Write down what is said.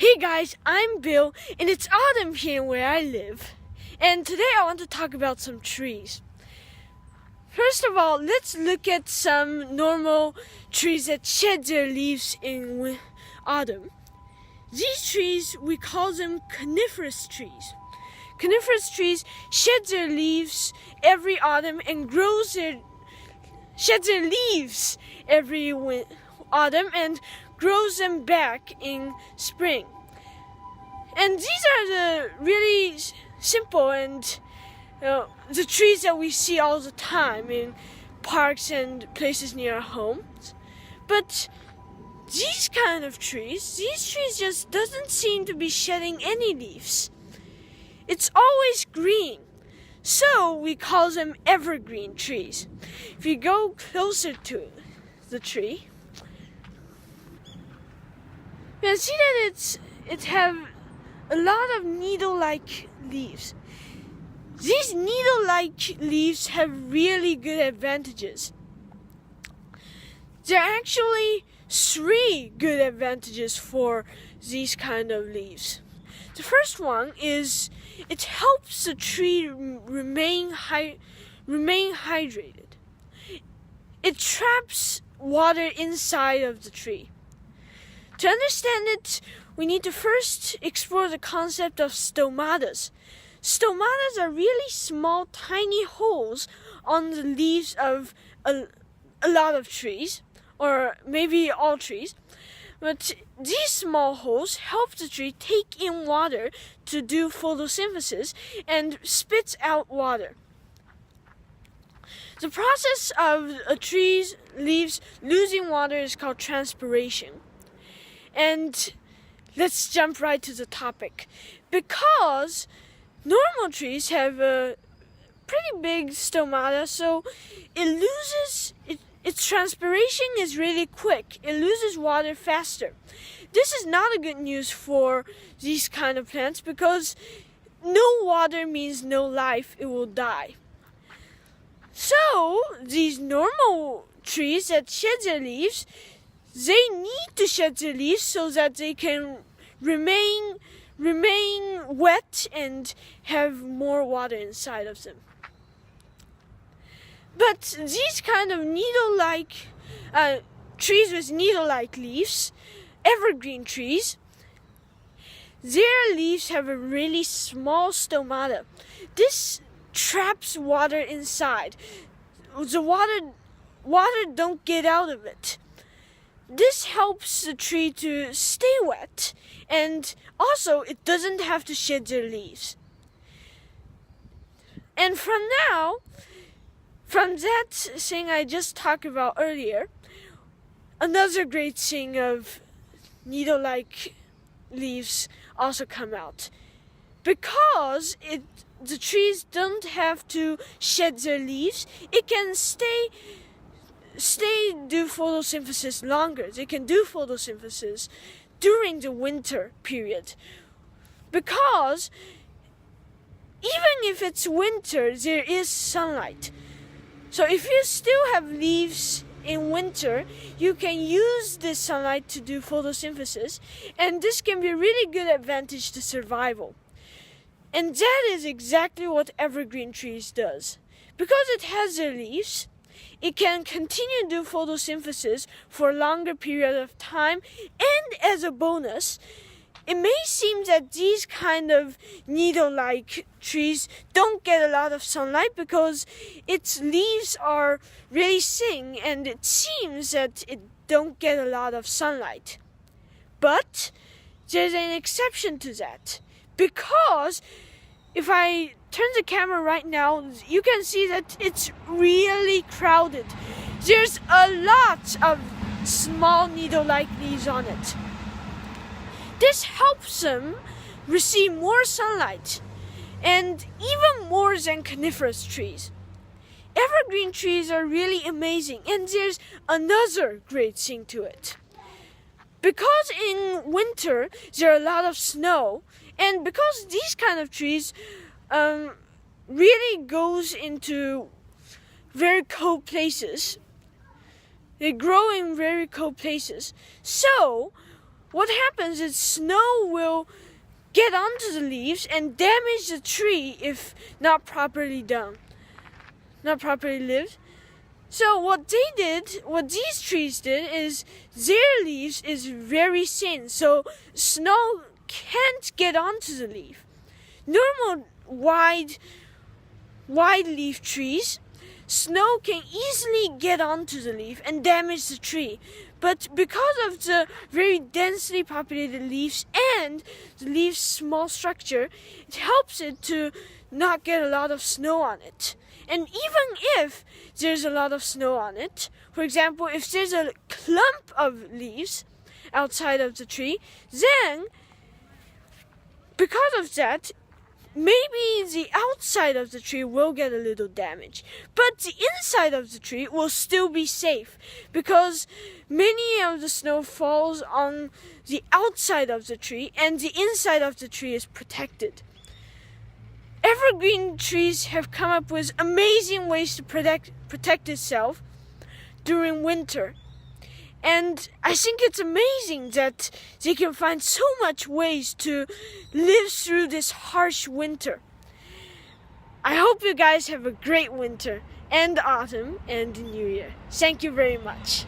Hey guys, I'm Bill, and it's autumn here where I live. And today I want to talk about some trees. First of all, let's look at some normal trees that shed their leaves in autumn. These trees, we call them coniferous trees. Coniferous trees shed their leaves every autumn and sheds their leaves every autumn and grows them back in spring. And these are the really simple and the trees that we see all the time in parks and places near our homes. But these kind of trees, just doesn't seem to be shedding any leaves. It's always green. So we call them evergreen trees. If you go closer to the tree, you can see that it have a lot of needle-like leaves. These needle-like leaves have really good advantages. There are actually 3 good advantages for these kind of leaves. The first one is it helps the tree remain hydrated. It traps water inside of the tree. To understand it, we need to first explore the concept of stomatas. Stomatas are really small, tiny holes on the leaves of a lot of trees, or maybe all trees. But these small holes help the tree take in water to do photosynthesis and spits out water. The process of a tree's leaves losing water is called transpiration. And let's jump right to the topic. Because normal trees have a pretty big stomata, so its transpiration is really quick. It loses water faster. This is not a good news for these kind of plants because no water means no life. It will die. So these normal trees that shed their leaves, they need to shed their leaves so that they can remain wet and have more water inside of them. But these kind of needle-like trees with needle-like leaves, evergreen trees, their leaves have a really small stomata. This traps water inside. The water don't get out of it. This helps the tree to stay wet, and also it doesn't have to shed their leaves. And from that thing I just talked about earlier, another great thing of needle-like leaves also come out. Because the trees don't have to shed their leaves, it can stay do photosynthesis longer. They can do photosynthesis during the winter period. Because even if it's winter, there is sunlight. So if you still have leaves in winter, you can use this sunlight to do photosynthesis, and this can be a really good advantage to survival. And that is exactly what evergreen trees does. Because it has their leaves, it can continue to do photosynthesis for a longer period of time, and as a bonus, it may seem that these kind of needle-like trees don't get a lot of sunlight because its leaves are really thin, and it seems that it don't get a lot of sunlight. But there's an exception to that, because if I turn the camera right now, you can see that it's really crowded. There's a lot of small needle-like leaves on it. This helps them receive more sunlight, and even more than coniferous trees. Evergreen trees are really amazing, and there's another great thing to it. Because in winter there are a lot of snow, and because these kind of trees really goes into very cold places, they grow in very cold places. So what happens is snow will get onto the leaves and damage the tree if not properly done, not properly lived. So what these trees did is their leaves is very thin, so snow can't get onto the leaf. Normal wide leaf trees, snow can easily get onto the leaf and damage the tree. But because of the very densely populated leaves and the leaf's small structure, it helps it to not get a lot of snow on it. And even if there's a lot of snow on it, for example, if there's a clump of leaves outside of the tree, then because of that, maybe the outside of the tree will get a little damage, but the inside of the tree will still be safe because many of the snow falls on the outside of the tree and the inside of the tree is protected. Evergreen trees have come up with amazing ways to protect itself during winter. And I think it's amazing that they can find so much ways to live through this harsh winter. I hope you guys have a great winter and autumn and New Year. Thank you very much.